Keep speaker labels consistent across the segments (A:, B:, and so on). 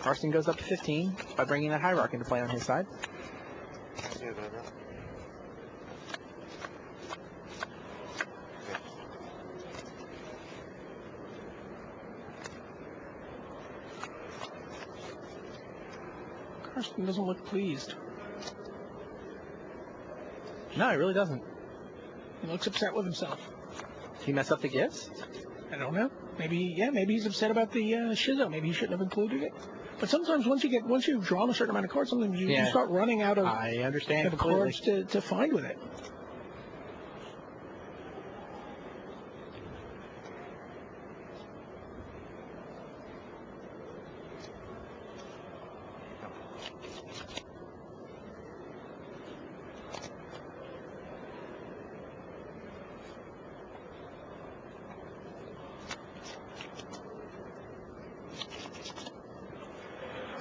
A: Carson goes up to 15 by bringing that hierarch into play on his side.
B: Carson doesn't look pleased.
A: No, he really doesn't.
B: He looks upset with himself.
A: Did he mess up the gifts?
B: I don't know. Maybe he's upset about the Shizo. Maybe he shouldn't have included it. But sometimes once you've drawn a certain amount of cards, sometimes you start running out of cards to find with it.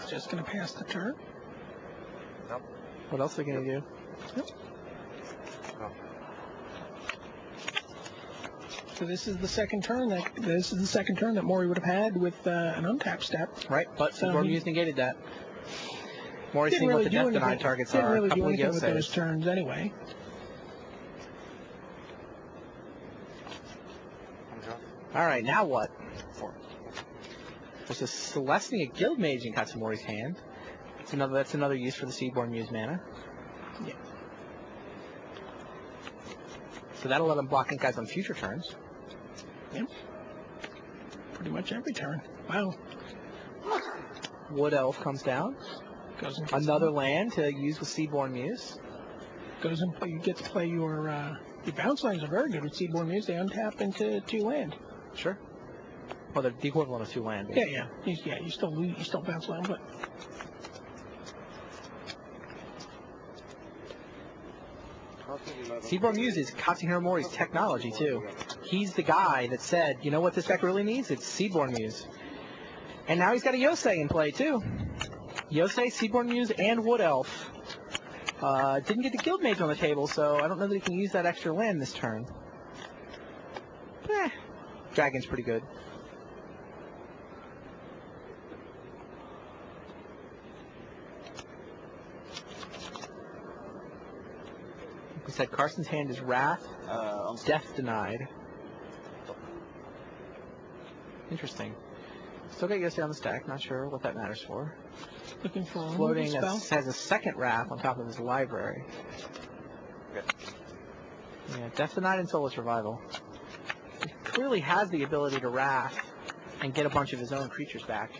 B: Just going to pass the turn.
A: Nope. What else are they going to do?
B: Yep.
A: Nope.
B: So this is the second turn that Mori would have had with an untap step.
A: Right, but Seaborn Muse negated that. Mori's seeing
B: really
A: what the death denied targets
B: didn't
A: are.
B: Really do anything with those turns anyway.
A: All right, now what? There's a Celestia Guild Mage in Katsumori's hand. That's another use for the Seaborn Muse mana.
B: Yeah.
A: So that'll let him block ink guys on future turns.
B: Yep. Pretty much every turn. Wow.
A: Wood Elf comes down. Another land to use with Seaborn Muse.
B: Goes and you get to play your bounce lands are very good with Seaborn Muse. They untap into 2 land.
A: Sure. Well, they're the equivalent of 2 land.
B: Yeah. You still bounce land, but
A: Seaborn Muse is Katsuhiro Mori's technology too. He's the guy that said, you know what this deck really needs? It's Seaborn Muse. And now he's got a Yosei in play too. Yosei, Seaborn Muse, and Wood Elf. Didn't get the Guild Mage on the table, so I don't know that he can use that extra land this turn. Dragon's pretty good. We said Carson's hand is Wrath, Death Denied. Interesting. Still got Yosei on the stack, not sure what that matters for.
B: Looking for a
A: floating
B: spell.
A: Has a second Wrath on top of his library. Yeah, Death Denied and Soulless Revival. He clearly has the ability to Wrath and get a bunch of his own creatures back.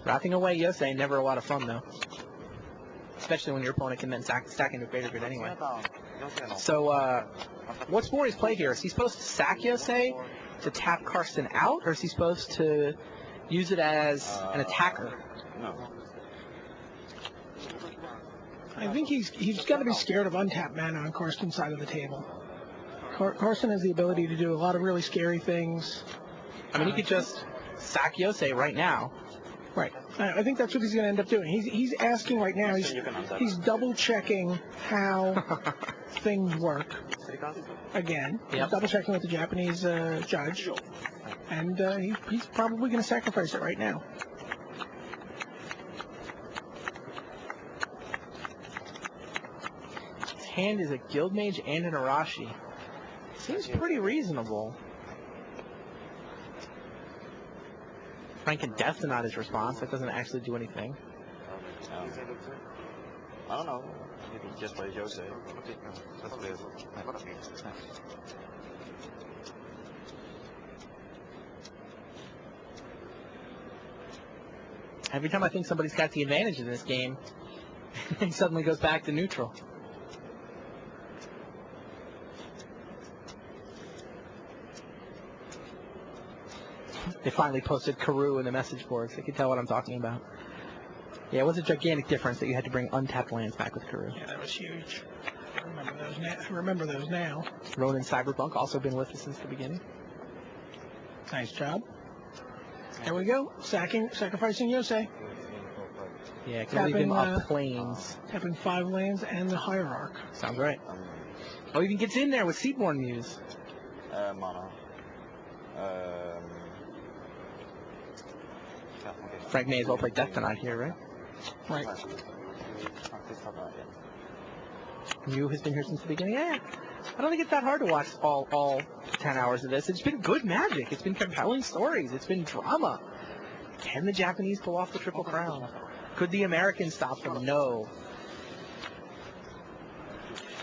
A: Wrathing away Yosei, never a lot of fun though. Especially when your opponent can then stack into Greater Good anyway. So, what's Mori's play here? Is he supposed to sack Yosei to tap Carson out, or is he supposed to use it as an attacker?
C: No.
B: I think he's got to be scared of untapped mana on Carson's side of the table. Carson has the ability to do a lot of really scary things.
A: I mean, he could just sack Yosei right now.
B: Right. I think that's what he's going to end up doing. He's asking right now. He's double checking how things work. Again, he's double checking with the Japanese judge, and he's probably going to sacrifice it right now.
A: His hand is a Guild Mage and an Arashi. Seems pretty reasonable. Frank can Death Denied his response. That doesn't actually do anything.
C: I don't know. Maybe just play Yosei.
A: Every time I think somebody's got the advantage in this game, he suddenly goes back to neutral. They finally posted Karoo in the message boards. They could tell what I'm talking about. Yeah, it was a gigantic difference that you had to bring untapped lands back with Karoo.
B: Yeah, that was huge. I remember those now.
A: Ronin Cyberpunk also been with us since the beginning.
B: Nice job. There we go. Sacrificing Yosei.
A: Yeah, can leave him up planes.
B: Tapping 5 lands and the Hierarch.
A: Sounds right. Oh, even gets in there with Seaborn Muse.
C: Mono.
A: Frank may as well play Death Denied here, right?
B: Right.
A: Mew has been here since the beginning. Yeah, I don't think it's that hard to watch all 10 hours of this. It's been good Magic. It's been compelling stories. It's been drama. Can the Japanese pull off the Triple Crown? Could the Americans stop them? No.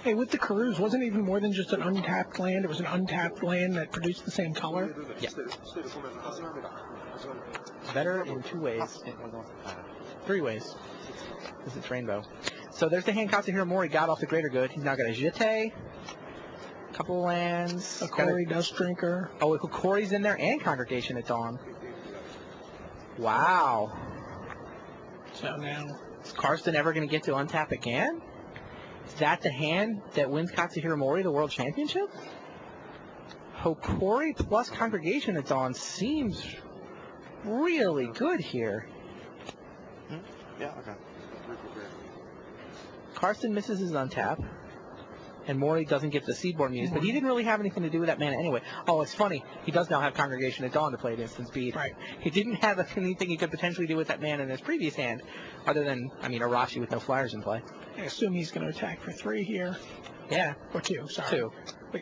B: Hey, with the Karus, wasn't it even more than just an untapped land? It was an untapped land that produced the same color?
A: Yeah. Better in 2 ways. 3 ways. Because it's rainbow. So there's the hand Katsuhiro Mori got off the Greater Good. He's now got a Jete, a couple of lands.
B: A Kori Dust Drinker.
A: Oh, Kori's in there and Congregation at Dawn. Wow.
B: So now...
A: Is Carson ever going to get to untap again? Is that the hand that wins Katsuhiro Mori the World Championship? Hokori plus Congregation at Dawn seems really good here.
C: Yeah, okay.
A: Carson misses his untap, and Mori doesn't get the Seedborn Muse, but he didn't really have anything to do with that mana anyway. Oh, it's funny. He does now have Congregation at Dawn to play at instant speed.
B: Right.
A: He didn't have anything he could potentially do with that mana in his previous hand, other than, I mean, Arashi with no flyers in play.
B: I assume he's going to attack for 3 here.
A: Yeah.
B: Or 2, sorry.
A: 2.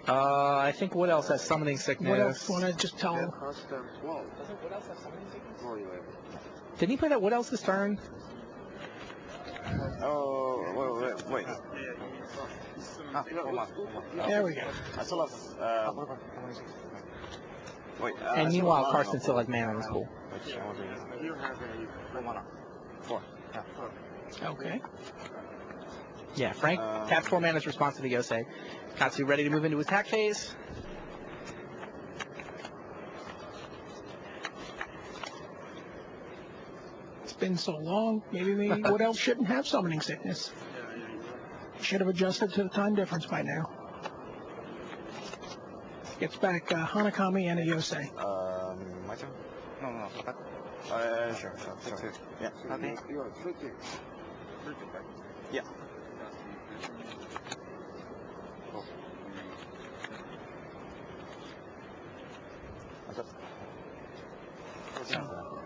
A: I think what else has Summoning Sickness?
B: What else? Want to just tell him?
A: Didn't he play that What Else this turn?
C: Oh, wait.
B: There we go.
C: I still have, wait.
A: And meanwhile, Carson still has mana in his pool.
C: You have a 4. Yeah.
B: Okay.
A: Yeah, Frank tapped 4 mana's response to the Yosei. Katsu ready to move into attack phase.
B: It's been so long. Maybe What Else shouldn't have Summoning Sickness. Should have adjusted to the time difference by now. Gets back Hanakami and a Yosei.
C: My turn? No. Sure. Yeah. Okay. Yeah.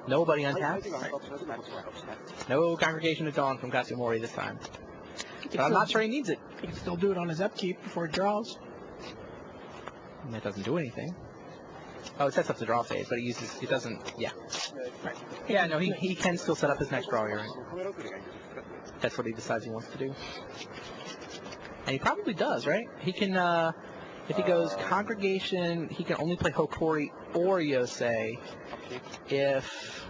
A: Nobody untapped. No Congregation at Dawn from Katsu Mori this time. But I'm not sure he needs it.
B: He can still do it on his upkeep before he draws.
A: And that doesn't do anything. Oh, it sets up the draw phase, but it doesn't, yeah.
B: Right.
A: Yeah, no, he can still set up his next draw here, right? That's what he decides he wants to do. And he probably does, right? He can, if he goes Congregation, he can only play Hokori or Yosei if...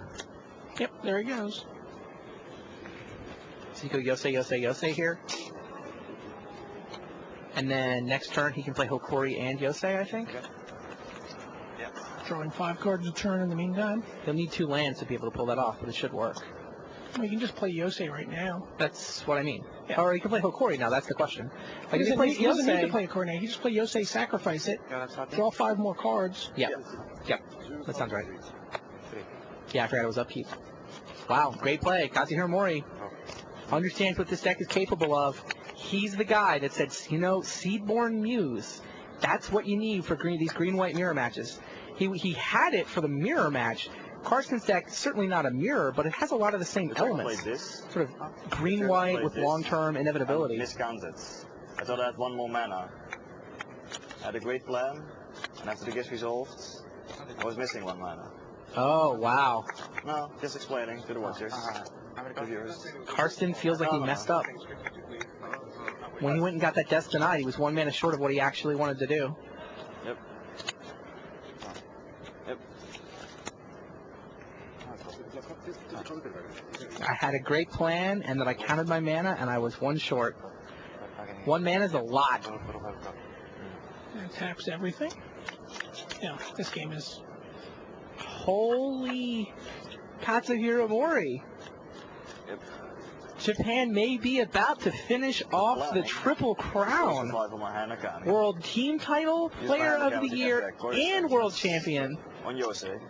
B: Yep, there he goes.
A: So you go Yosei here. And then next turn he can play Hokori and Yosei, I think.
C: Yeah.
B: Drawing 5 cards a turn in the meantime.
A: He'll need 2 lands to be able to pull that off, but it should work.
B: We can just play Yosei right now.
A: That's what I mean.
B: Yeah.
A: Or he can play Hokori now, that's the question. Like
B: He
A: if he plays
B: doesn't need to
A: Yosei...
B: play Hokori. He just play Yosei, sacrifice it, draw 5 more cards.
A: Yep. That sounds right. Yeah, I forgot it was upkeep. Wow, great play. Katsuhiro Mori understands what this deck is capable of. He's the guy that said, you know, Seedborn Muse, that's what you need for these green-white mirror matches. He had it for the mirror match. Carson's deck is certainly not a mirror, but it has a lot of the same elements. Sort of green-white with long-term inevitability.
C: Miscounted. I thought I had 1 more mana. I had a great plan, and after the gets resolved, I was missing 1 mana.
A: Oh, wow.
C: No, just explaining to the watchers. To viewers.
A: Carson feels like he messed up. When he went and got that Death Denied, he was 1 mana short of what he actually wanted to do.
C: Yep.
A: I had a great plan, and then I counted my mana, and I was 1 short. 1 mana is a lot.
B: And taps everything. Yeah, this game is...
A: Holy Katsuhiro Mori.
C: Yep.
A: Japan may be about to finish off the Triple Crown. World Team Title, Player of the Year, and World Champion.
C: On Yosei.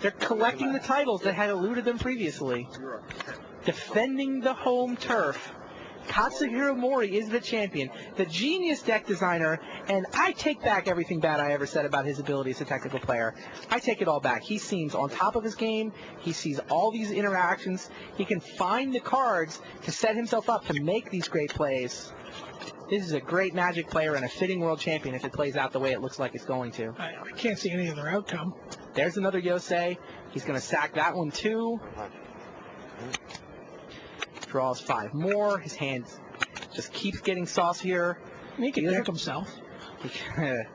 A: They're collecting the titles that had eluded them previously. Defending the home turf. Katsuhiro Mori is the champion, the genius deck designer, and I take back everything bad I ever said about his ability as a technical player. I take it all back. He seems on top of his game. He sees all these interactions. He can find the cards to set himself up to make these great plays. This is a great Magic player and a fitting world champion if it plays out the way it looks like it's going to.
B: I can't see any other outcome.
A: There's another Yosei. He's going to sack that one too. Draws 5 more. His hand just keeps getting saucier.
B: He can deck himself.
A: I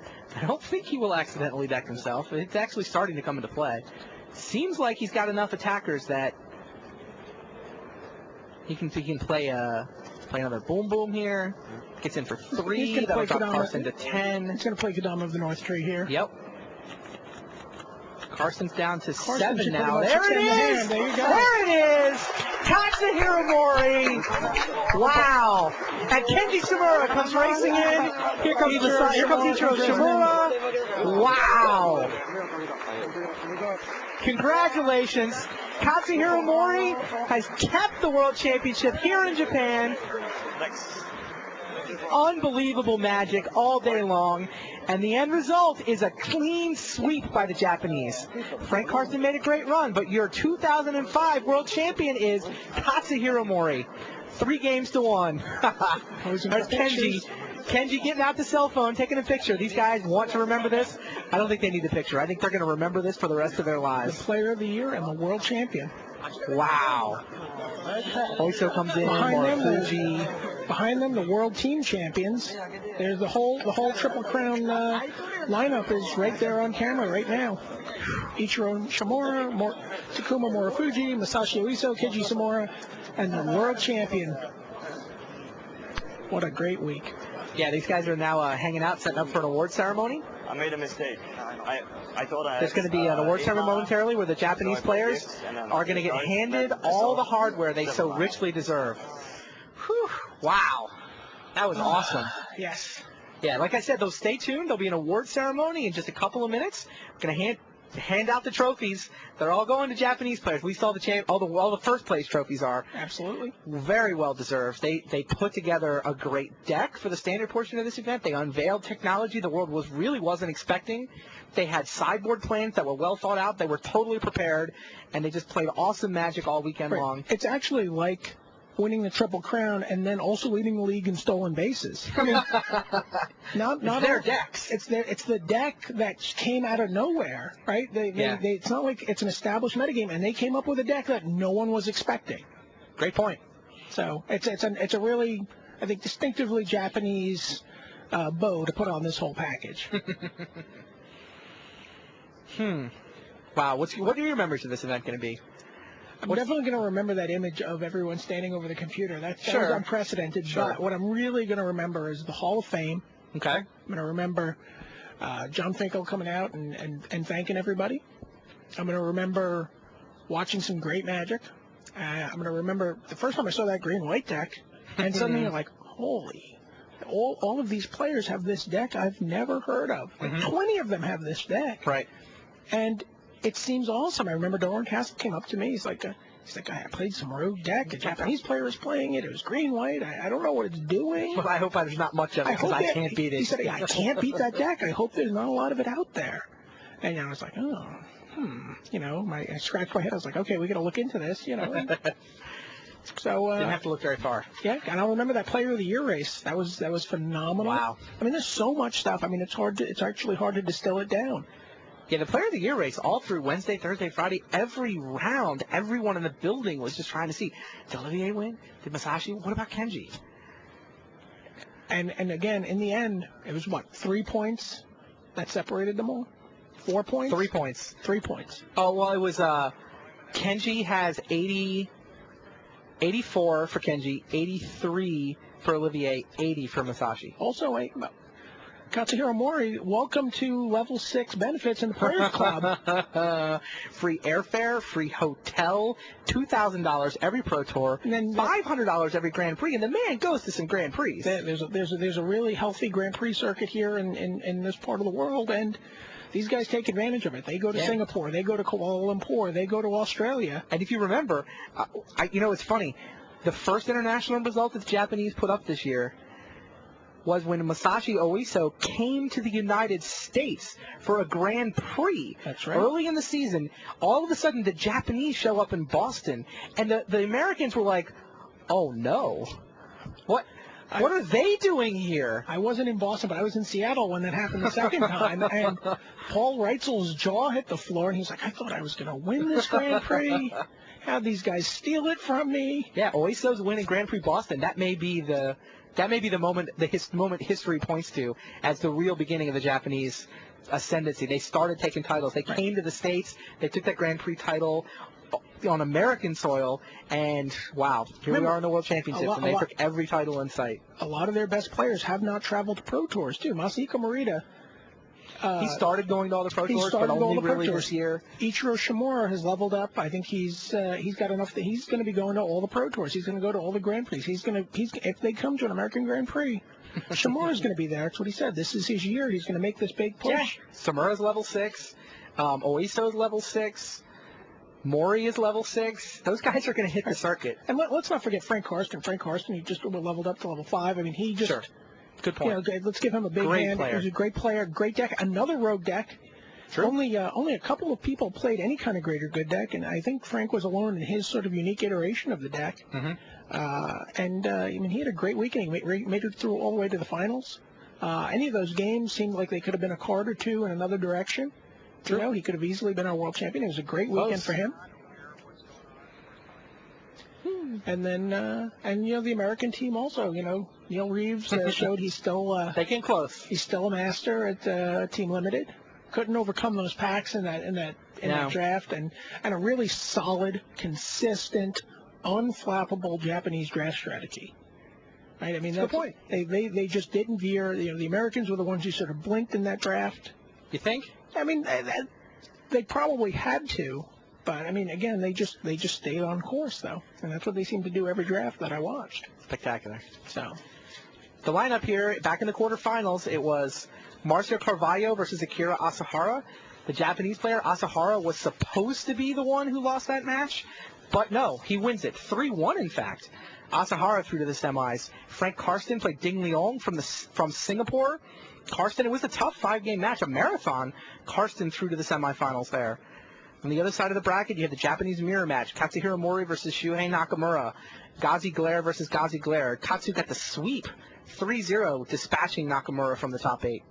A: don't think he will accidentally deck himself. It's actually starting to come into play. Seems like he's got enough attackers that he can play another Boom Boom here. Gets in for 3. That'll drop Carson to 10.
B: He's going to play Kadama of the North Tree here.
A: Yep. Carson's down to 7 now. There it is!
B: There you go.
A: There it is! Katsuhiro Mori! Wow! And Kenji Shimura comes racing in. Here comes Ichiro Shimura. Wow! Congratulations. Katsuhiro Mori has kept the World Championship here in Japan. Unbelievable Magic all day long. And the end result is a clean sweep by the Japanese. Frank Carson made a great run, but your 2005 World Champion is Katsuhiro Mori. 3 games to 1. There's Kenji. Kenji getting out the cell phone, taking a picture. These guys want to remember this. I don't think they need the picture. I think they're going to remember this for the rest of their lives.
B: The Player of the Year and the World Champion.
A: Wow. Oiso comes in.
B: Behind them, the World Team Champions. There's the whole Triple Crown lineup is right there on camera right now. Ichiro Shimura, Takuma Morifuji, Masashi Oiso, Keiji Samura, and the World Champion. What a great week.
A: Yeah, these guys are now hanging out, setting up for an award ceremony.
C: I made a mistake. I thought I
A: There's going to be an award ceremony momentarily where the Japanese players are going to get handed all the hardware they so richly deserve. Whew, wow. That was awesome.
B: Yes.
A: Yeah, like I said, though, stay tuned. There'll be an award ceremony in just a couple of minutes. We're going to hand out the trophies. They're all going to Japanese players. We saw all the first place trophies are.
B: Absolutely. Very
A: well deserved. They put together a great deck for the standard portion of this event. They unveiled technology the world really wasn't expecting. They had sideboard plans that were well thought out. They were totally prepared, and they just played awesome Magic all weekend long.
B: It's actually like winning the Triple Crown and then also leading the league in stolen bases. I mean, not
A: their decks.
B: It's the deck that came out of nowhere, right? It's not like it's an established metagame, and they came up with a deck that no one was expecting.
A: Great point.
B: So it's a really, I think, distinctively Japanese bow to put on this whole package.
A: Wow. What do you remember to this event going to be?
B: I'm definitely going to remember that image of everyone standing over the computer. That was unprecedented.
A: Sure.
B: But what I'm really going to remember is the Hall of Fame.
A: Okay.
B: I'm going to remember John Finkel coming out and thanking everybody. I'm going to remember watching some great Magic. I'm going to remember the first time I saw that green-white deck, and suddenly you're like, holy, all of these players have this deck I've never heard of. Like 20 of them have this deck.
A: Right.
B: And it seems awesome. I remember Doran Castle came up to me. He's like, I played some rogue deck. A Japanese player is playing it. It was green-white. I don't know what it's doing.
A: Well, I hope there's not much of it because I can't beat it.
B: He said, I can't beat that deck. I hope there's not a lot of it out there. And I was like, I scratched my head. I was like, okay, we got to look into this, So
A: didn't have to look very far.
B: Yeah, and I'll remember that Player of the Year race. That was phenomenal.
A: Wow.
B: I mean, there's so much stuff. I mean, it's actually hard to distill it down.
A: Yeah, the Player of the Year race all through Wednesday, Thursday, Friday, every round, everyone in the building was just trying to see, did Olivier win? Did Masashi? What about Kenji?
B: And again, in the end, it was 3 points that separated them all? 4 points?
A: 3 points.
B: 3 points.
A: Oh, well, it was Kenji has 84 for Kenji, 83 for Olivier, 80 for Masashi.
B: Also, Katsuhiro Mori, welcome to level 6 benefits in the Players Club.
A: Free airfare, free hotel, $2,000 every Pro Tour, and then $500 every Grand Prix, and the man goes to some Grand Prix.
B: There's a really healthy Grand Prix circuit here in this part of the world, and these guys take advantage of it. They go to Singapore, they go to Kuala Lumpur, they go to Australia.
A: And if you remember, it's funny. the first international result that the Japanese put up this year was when Masashi Oiso came to the United States for a Grand Prix.
B: That's right.
A: Early in the season. All of a sudden, the Japanese show up in Boston, and the Americans were like, oh, no. What are they doing here?
B: I wasn't in Boston, but I was in Seattle when that happened the second time, and Paul Reitzel's jaw hit the floor, and he's like, I thought I was going to win this Grand Prix. How'd these guys steal it from me?
A: Yeah, Oiso's winning Grand Prix Boston. That may be the moment moment history points to as the real beginning of the Japanese ascendancy. They started taking titles. They came to the States. They took that Grand Prix title on American soil, and wow, here we are in the World Championships, and they took every title in sight.
B: A lot of their best players have not traveled to Pro Tours, too. Masahiko Morita.
A: He started going to all the Pro Tours, but only really this year.
B: Ichiro Shimura has leveled up. I think he's got enough that he's going to be going to all the Pro Tours. He's going to go to all the Grand Prix. If they come to an American Grand Prix, Shimura's going to be there. That's what he said. This is his year. He's going to make this big push.
A: Yeah. Samura's level 6. Oiso's level 6. Mori is level 6. Those guys are going to hit the circuit.
B: And let's not forget Frank Karsten. Frank Karsten, he just leveled up to level 5. I mean, he just...
A: Sure. Good point.
B: Let's give him a big hand.
A: Player.
B: He's a great player, great deck. Another rogue deck.
A: True.
B: Only a couple of people played any kind of great or good deck, and I think Frank was alone in his sort of unique iteration of the deck.
A: Mm-hmm.
B: I mean, he had a great weekend. He made it through all the way to the finals. Any of those games seemed like they could have been a card or two in another direction.
A: True.
B: You know, he could have easily been our world champion. It was a great weekend for him. And then, the American team also, Neil Reeves showed he's still
A: they came close.
B: He's still a master at Team Limited. Couldn't overcome those packs in that draft, and a really solid, consistent, unflappable Japanese draft strategy. Right? I mean, that's the point. They just didn't veer. The Americans were the ones who sort of blinked in that draft.
A: You think?
B: I mean, they probably had to. But, I mean, again, they just stayed on course, though. And that's what they seem to do every draft that I watched.
A: Spectacular.
B: So,
A: the lineup here, back in the quarterfinals, it was Marcio Carvalho versus Akira Asahara. The Japanese player, Asahara, was supposed to be the one who lost that match. But no, he wins it. 3-1, in fact. Asahara through to the semis. Frank Karsten played Ding Leong from Singapore. Karsten, it was a tough 5-game match, a marathon. Karsten through to the semifinals there. On the other side of the bracket, you have the Japanese mirror match. Katsuhiro Mori versus Shuhei Nakamura. Gazi Glare versus Gazi Glare. Katsu got the sweep, 3-0, dispatching Nakamura from the top 8.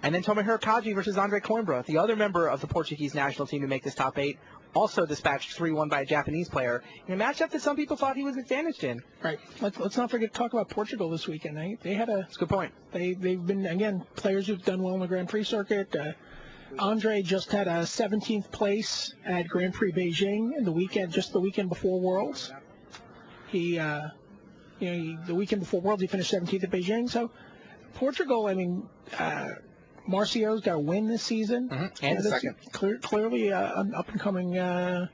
A: And then Tomohiro Kaji versus Andre Coimbra, the other member of the Portuguese national team to make this top 8, also dispatched 3-1 by a Japanese player in a matchup that some people thought he was advantaged in.
B: Right. Let's not forget to talk about Portugal this weekend. They had a...
A: That's a good point.
B: They've been, again, players who've done well in the Grand Prix circuit. Andre just had a 17th place at Grand Prix Beijing the weekend before Worlds. The weekend before Worlds, he finished 17th at Beijing. So Portugal, I mean, Marcio's got a win this season.
A: Mm-hmm. And second.
B: Clearly an up-and-coming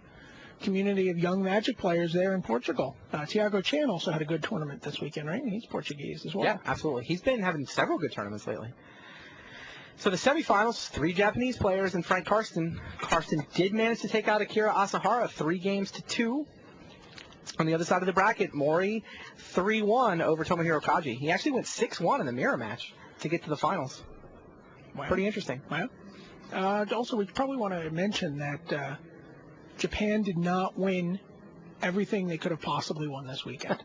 B: community of young Magic players there in Portugal. Tiago Chan also had a good tournament this weekend, right? He's Portuguese as well.
A: Yeah, absolutely. He's been having several good tournaments lately. So the semifinals, 3 Japanese players and Frank Karsten. Karsten did manage to take out Akira Asahara 3-2. On the other side of the bracket, Mori 3-1 over Tomohiro Kaji. He actually went 6-1 in the mirror match to get to the finals.
B: Wow.
A: Pretty interesting.
B: Wow. Also, we probably want to mention that Japan did not win everything they could have possibly won this weekend.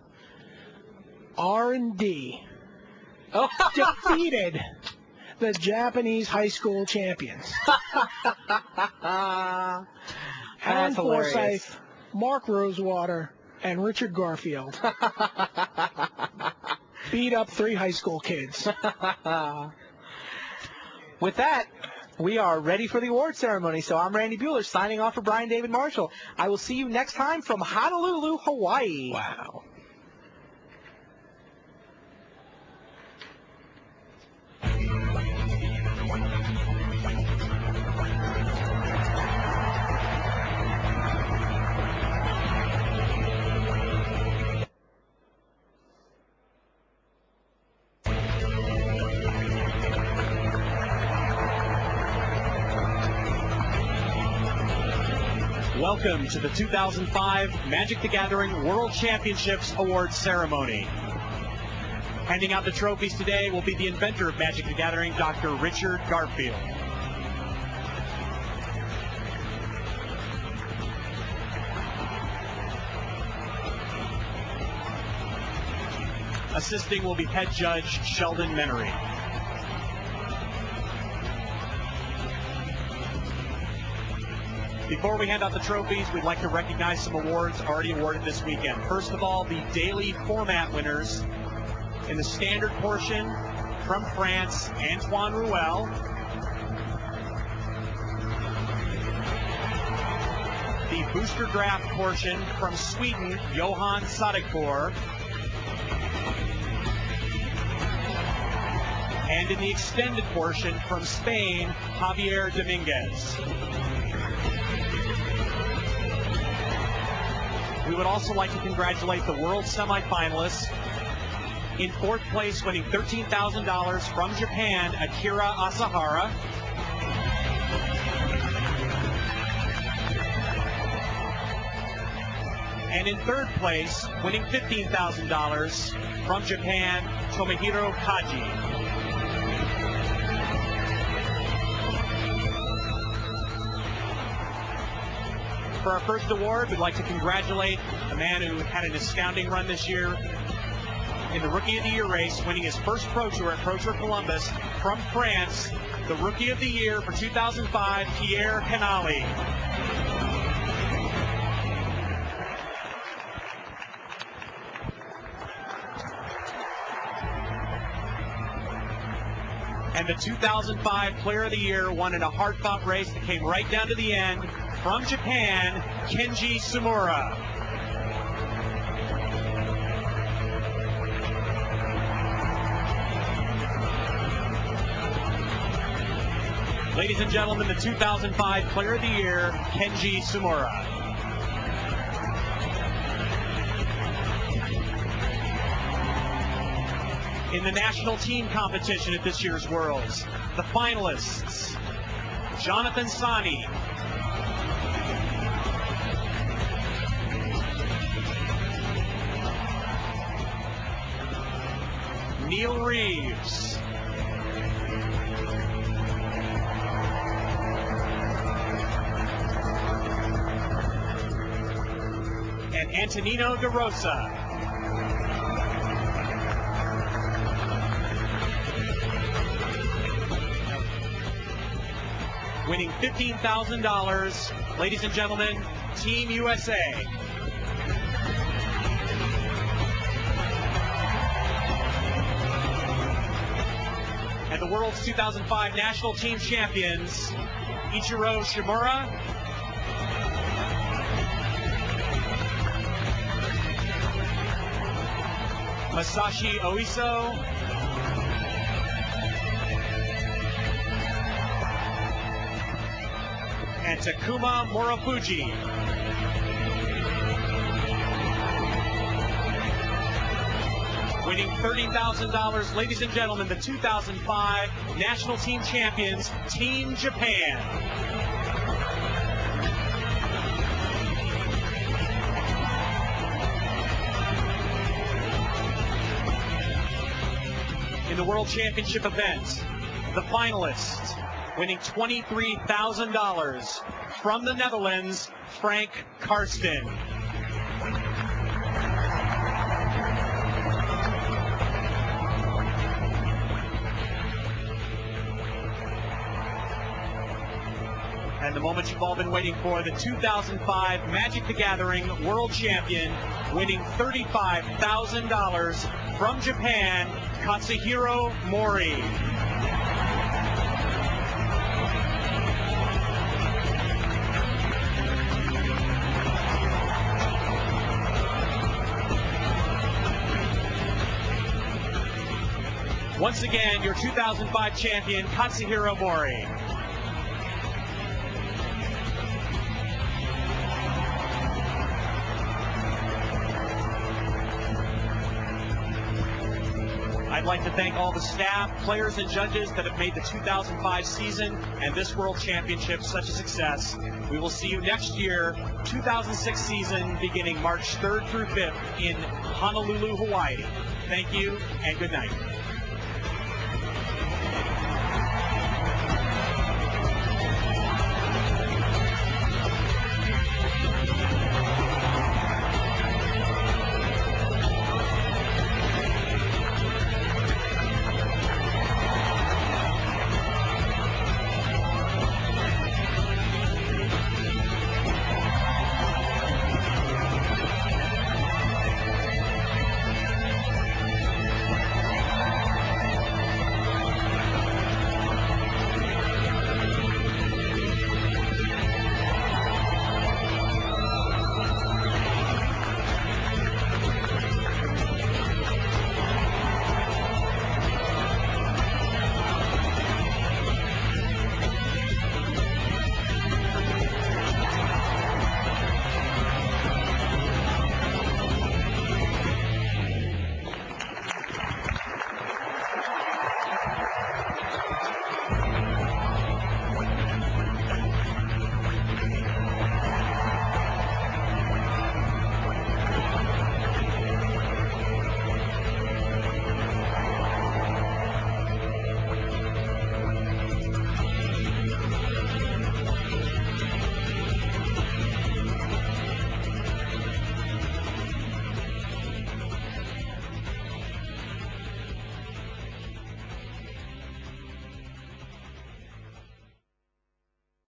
B: R&D defeated the Japanese high school champions. Alan Forsyth, Mark Rosewater, and Richard Garfield beat up 3 high school kids.
A: With that, we are ready for the award ceremony. So I'm Randy Bueller signing off for Brian David Marshall. I will see you next time from Honolulu, Hawaii.
B: Wow.
D: Welcome to the 2005 Magic the Gathering World Championships Awards Ceremony. Handing out the trophies today will be the inventor of Magic the Gathering, Dr. Richard Garfield. Assisting will be head judge Sheldon Menery. Before we hand out the trophies, we'd like to recognize some awards already awarded this weekend. First of all, the daily format winners. In the standard portion, from France, Antoine Ruel. The booster draft portion, from Sweden, Johan Sadekor. And in the extended portion, from Spain, Javier Dominguez. We would also like to congratulate the world semifinalists. In fourth place, winning $13,000 from Japan, Akira Asahara. And in third place, winning $15,000 from Japan, Tomohiro Kaji. For our first award, we'd like to congratulate a man who had an astounding run this year in the Rookie of the Year race, winning his first Pro Tour at Pro Tour Columbus from France, the Rookie of the Year for 2005, Pierre Canali. And the 2005 Player of the Year won in a hard-fought race that came right down to the end from Japan, Kenji Sumura. Ladies and gentlemen, the 2005 Player of the Year, Kenji Sumura. In the national team competition at this year's Worlds, the finalists, Jonathan Sani, Neil Reeves, and Antonino De Rosa. Winning $15,000, ladies and gentlemen, Team USA. And the World's 2005 National Team Champions, Ichiro Shimura, Masashi Oiso, and Takuma Morofuji. Winning $30,000, ladies and gentlemen, the 2005 National Team Champions, Team Japan. In the World Championship event, the finalists, winning $23,000 from the Netherlands, Frank Carson. And the moment you've all been waiting for, the 2005 Magic the Gathering World Champion, winning $35,000 from Japan, Katsuhiro Mori. Once again, your 2005 champion, Katsuhiro Mori. I'd like to thank all the staff, players, and judges that have made the 2005 season and this World Championship such a success. We will see you next year, 2006 season, beginning March 3rd through 5th in Honolulu, Hawaii. Thank you, and good night.